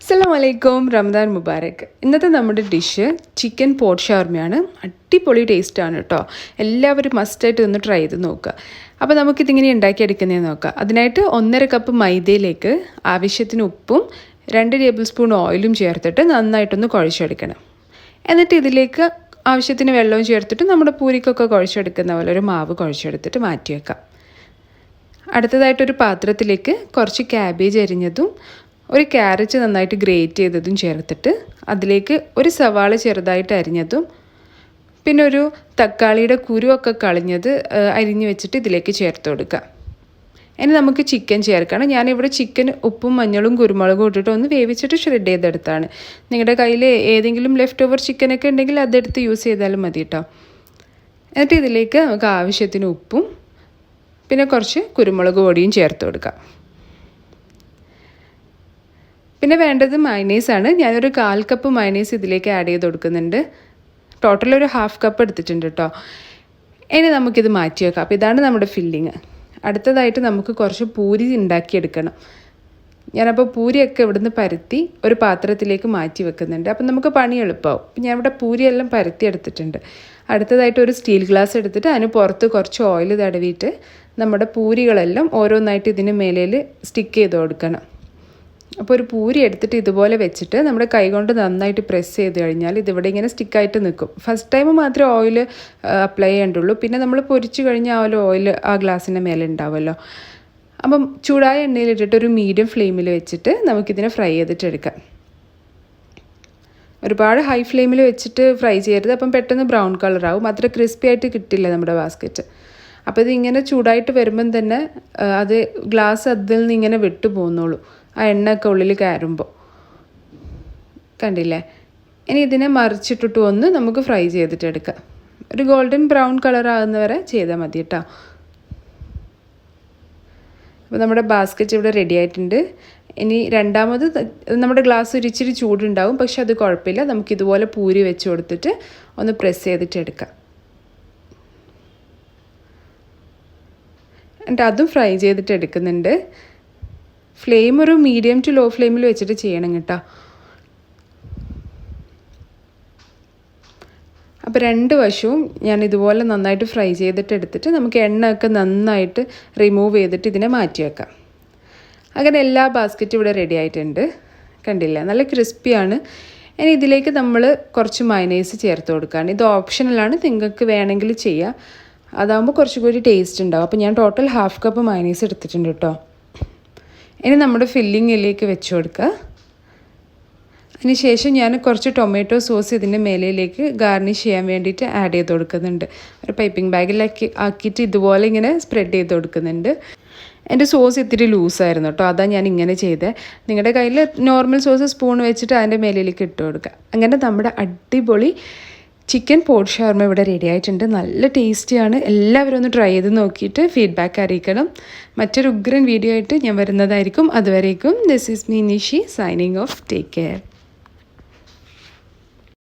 അസ്സലാമലൈക്കും, റമദാൻ മുബാരക്. ഇന്നത്തെ നമ്മുടെ ഡിഷ് ചിക്കൻ പോട്ട് ഷവർമയാണ്. അടിപൊളി ടേസ്റ്റാണ് കേട്ടോ. എല്ലാവരും മസ്റ്റായിട്ട് ഒന്ന് ട്രൈ ചെയ്ത് നോക്കുക. അപ്പോൾ നമുക്കിതിങ്ങനെ ഉണ്ടാക്കിയെടുക്കുന്നതെന്ന് നോക്കാം. അതിനായിട്ട് 1.5 കപ്പ് മൈദയിലേക്ക് ആവശ്യത്തിന് ഉപ്പും 2 ടേബിൾ സ്പൂൺ ഓയിലും ചേർത്തിട്ട് നന്നായിട്ടൊന്ന് കുഴച്ചെടുക്കണം. എന്നിട്ട് ഇതിലേക്ക് ആവശ്യത്തിന് വെള്ളവും ചേർത്തിട്ട് നമ്മുടെ പൂരിക്കൊക്കെ കുഴച്ചെടുക്കുന്ന പോലെ ഒരു മാവ് കുഴച്ചെടുത്തിട്ട് മാറ്റി വെക്കാം. അടുത്തതായിട്ടൊരു പാത്രത്തിലേക്ക് കുറച്ച് ക്യാബേജ് അരിഞ്ഞതും ഒരു ക്യാരറ്റ് നന്നായിട്ട് ഗ്രേറ്റ് ചെയ്തതും ചേർത്തിട്ട് അതിലേക്ക് ഒരു സവാള ചെറുതായിട്ട് അരിഞ്ഞതും പിന്നെ ഒരു തക്കാളിയുടെ കുരുവൊക്കെ കളഞ്ഞത് അരിഞ്ഞ് വെച്ചിട്ട് ഇതിലേക്ക് ചേർത്ത് കൊടുക്കുക. ഇനി നമുക്ക് ചിക്കൻ ചേർക്കണം. ഞാനിവിടെ ചിക്കൻ ഉപ്പും മഞ്ഞളും കുരുമുളകും ഇട്ടിട്ട് ഒന്ന് വേവിച്ചിട്ട് ഷ്രെഡ് ചെയ്തെടുത്താണ്. നിങ്ങളുടെ കയ്യിൽ ഏതെങ്കിലും ലെഫ്റ്റ് ഓവർ ചിക്കനൊക്കെ ഉണ്ടെങ്കിൽ അതെടുത്ത് യൂസ് ചെയ്താലും മതി കേട്ടോ. എന്നിട്ട് ഇതിലേക്ക് നമുക്ക് ആവശ്യത്തിന് ഉപ്പും പിന്നെ കുറച്ച് കുരുമുളക് പൊടിയും ചേർത്ത് കൊടുക്കാം. പിന്നെ വേണ്ടത് മയണൈസാണ്. ഞാനൊരു 1/4 കപ്പ് മയണൈസ് ഇതിലേക്ക് ആഡ് ചെയ്ത് കൊടുക്കുന്നുണ്ട്. ടോട്ടൽ ഒരു 1/2 കപ്പ് എടുത്തിട്ടുണ്ട് കേട്ടോ. ഇനി നമുക്കിത് മാറ്റി വെക്കാം. അപ്പോൾ ഇതാണ് നമ്മുടെ ഫില്ലിങ്. അടുത്തതായിട്ട് നമുക്ക് കുറച്ച് പൂരി ഉണ്ടാക്കിയെടുക്കണം. ഞാനപ്പോൾ പൂരിയൊക്കെ ഇവിടുന്ന് പരത്തി ഒരു പാത്രത്തിലേക്ക് മാറ്റി വെക്കുന്നുണ്ട്. അപ്പം നമുക്ക് പണി എളുപ്പമാവും. ഞാൻ ഇവിടെ പൂരിയെല്ലാം പരത്തി എടുത്തിട്ടുണ്ട്. അടുത്തതായിട്ട് ഒരു സ്റ്റീൽ ഗ്ലാസ് എടുത്തിട്ട് അതിന് പുറത്ത് കുറച്ച് ഓയിൽ തടവിയിട്ട് നമ്മുടെ പൂരികളെല്ലാം ഓരോന്നായിട്ട് ഇതിന് മേലേൽ സ്റ്റിക്ക് ചെയ്ത് കൊടുക്കണം. അപ്പോൾ ഒരു പൂരി എടുത്തിട്ട് ഇതുപോലെ വെച്ചിട്ട് നമ്മുടെ കൈ കൊണ്ട് നന്നായിട്ട് പ്രസ് ചെയ്ത് കഴിഞ്ഞാൽ ഇതിവിടെ ഇങ്ങനെ സ്റ്റിക്കായിട്ട് നിൽക്കും. ഫസ്റ്റ് ടൈം മാത്രമേ ഓയിൽ അപ്ലൈ ചെയ്യേണ്ടുള്ളൂ. പിന്നെ നമ്മൾ പൊരിച്ച് കഴിഞ്ഞാൽ ആ ഒരു ഓയിൽ ആ ഗ്ലാസിൻ്റെ മേലെ ഉണ്ടാവുമല്ലോ. അപ്പം ചൂടായ എണ്ണയിലിട്ടിട്ട് ഒരു മീഡിയം ഫ്ലെയിമിൽ വെച്ചിട്ട് നമുക്കിതിനെ ഫ്രൈ ചെയ്തിട്ടെടുക്കാം. ഒരുപാട് ഹൈ ഫ്ലെയിമിൽ വെച്ചിട്ട് ഫ്രൈ ചെയ്യരുത്. അപ്പം പെട്ടെന്ന് ബ്രൗൺ കളറാവും. അത്ര ക്രിസ്പി ആയിട്ട് കിട്ടില്ല നമ്മുടെ ബാസ്ക്കറ്റ്. അപ്പോൾ ഇതിങ്ങനെ ചൂടായിട്ട് വരുമ്പം തന്നെ അത് ഗ്ലാസ് അതിൽ നിന്ന് ഇങ്ങനെ വിട്ടു പോകുന്നുള്ളൂ, ആ എണ്ണയൊക്കെ ഉള്ളിൽ കയറുമ്പോൾ. കണ്ടില്ലേ? ഇനി ഇതിനെ മറിച്ചിട്ടിട്ട് ഒന്ന് നമുക്ക് ഫ്രൈ ചെയ്തിട്ടെടുക്കാം. ഒരു ഗോൾഡൻ ബ്രൗൺ കളർ ആകുന്നവരെ ചെയ്താൽ മതി കേട്ടോ. അപ്പോൾ നമ്മുടെ ബാസ്ക്കറ്റ് ഇവിടെ റെഡി ആയിട്ടുണ്ട്. ഇനി രണ്ടാമത് നമ്മുടെ ഗ്ലാസ് ഒരു ഇച്ചിരി ചൂടുണ്ടാവും, പക്ഷെ അത് കുഴപ്പമില്ല. നമുക്കിതുപോലെ പൂരി വെച്ച് കൊടുത്തിട്ട് ഒന്ന് പ്രസ് ചെയ്തിട്ടെടുക്കാം. എന്നിട്ട് അതും ഫ്രൈ ചെയ്തിട്ട് എടുക്കുന്നുണ്ട്. ഫ്ലെയിം ഒരു മീഡിയം ടു ലോ ഫ്ലെയിമിൽ വെച്ചിട്ട് ചെയ്യണം കേട്ടോ. അപ്പോൾ 2 വശവും ഞാൻ ഇതുപോലെ നന്നായിട്ട് ഫ്രൈ ചെയ്തിട്ട് എടുത്തിട്ട് നമുക്ക് എണ്ണയൊക്കെ നന്നായിട്ട് റിമൂവ് ചെയ്തിട്ട് ഇതിനെ മാറ്റി വെക്കാം. അങ്ങനെ എല്ലാ ബാസ്ക്കറ്റും ഇവിടെ റെഡി ആയിട്ടുണ്ട്. കണ്ടില്ല? നല്ല ക്രിസ്പിയാണ്. ഇനി ഇതിലേക്ക് നമ്മൾ കുറച്ച് മയണൈസ് ചേർത്ത് കൊടുക്കുകയാണ്. ഇത് ഓപ്ഷണലാണ്, നിങ്ങൾക്ക് വേണമെങ്കിൽ ചെയ്യാം. അതാകുമ്പോൾ കുറച്ചുകൂടി ടേസ്റ്റ് ഉണ്ടാവും. അപ്പോൾ ഞാൻ ടോട്ടൽ 1/2 കപ്പ് മയണൈസ് എടുത്തിട്ടുണ്ട് കേട്ടോ. ഇനി നമ്മുടെ ഫില്ലിങ്ങിലേക്ക് വെച്ച് കൊടുക്കുക. അതിനുശേഷം ഞാൻ കുറച്ച് ടൊമാറ്റോ സോസ് ഇതിൻ്റെ മേലയിലേക്ക് ഗാർണിഷ് ചെയ്യാൻ വേണ്ടിയിട്ട് ആഡ് ചെയ്ത് കൊടുക്കുന്നുണ്ട്. ഒരു പൈപ്പിംഗ് ബാഗിലാക്കി ആക്കിയിട്ട് ഇതുപോലെ ഇങ്ങനെ സ്പ്രെഡ് ചെയ്ത് കൊടുക്കുന്നുണ്ട്. എൻ്റെ സോസ് ഇത്തിരി ലൂസായിരുന്നു കേട്ടോ, അതാണ് ഞാൻ ഇങ്ങനെ ചെയ്തത്. നിങ്ങളുടെ കയ്യിൽ നോർമൽ സോസ് സ്പൂൺ വെച്ചിട്ട് അതിൻ്റെ മേലയിലേക്ക് ഇട്ട് കൊടുക്കുക. അങ്ങനെ നമ്മുടെ അടിപൊളി ചിക്കൻ പോട്ട് ഷവർമ ഇവിടെ റെഡി ആയിട്ടുണ്ട്. നല്ല ടേസ്റ്റിയാണ്. എല്ലാവരും ഒന്ന് ട്രൈ ചെയ്ത് നോക്കിയിട്ട് ഫീഡ്ബാക്ക് അറിയിക്കണം. മറ്റൊരു ഉഗ്രൻ വീഡിയോ ആയിട്ട് ഞാൻ വരുന്നതായിരിക്കും. അതുവരേക്കും this is me Nishi signing off. Take care.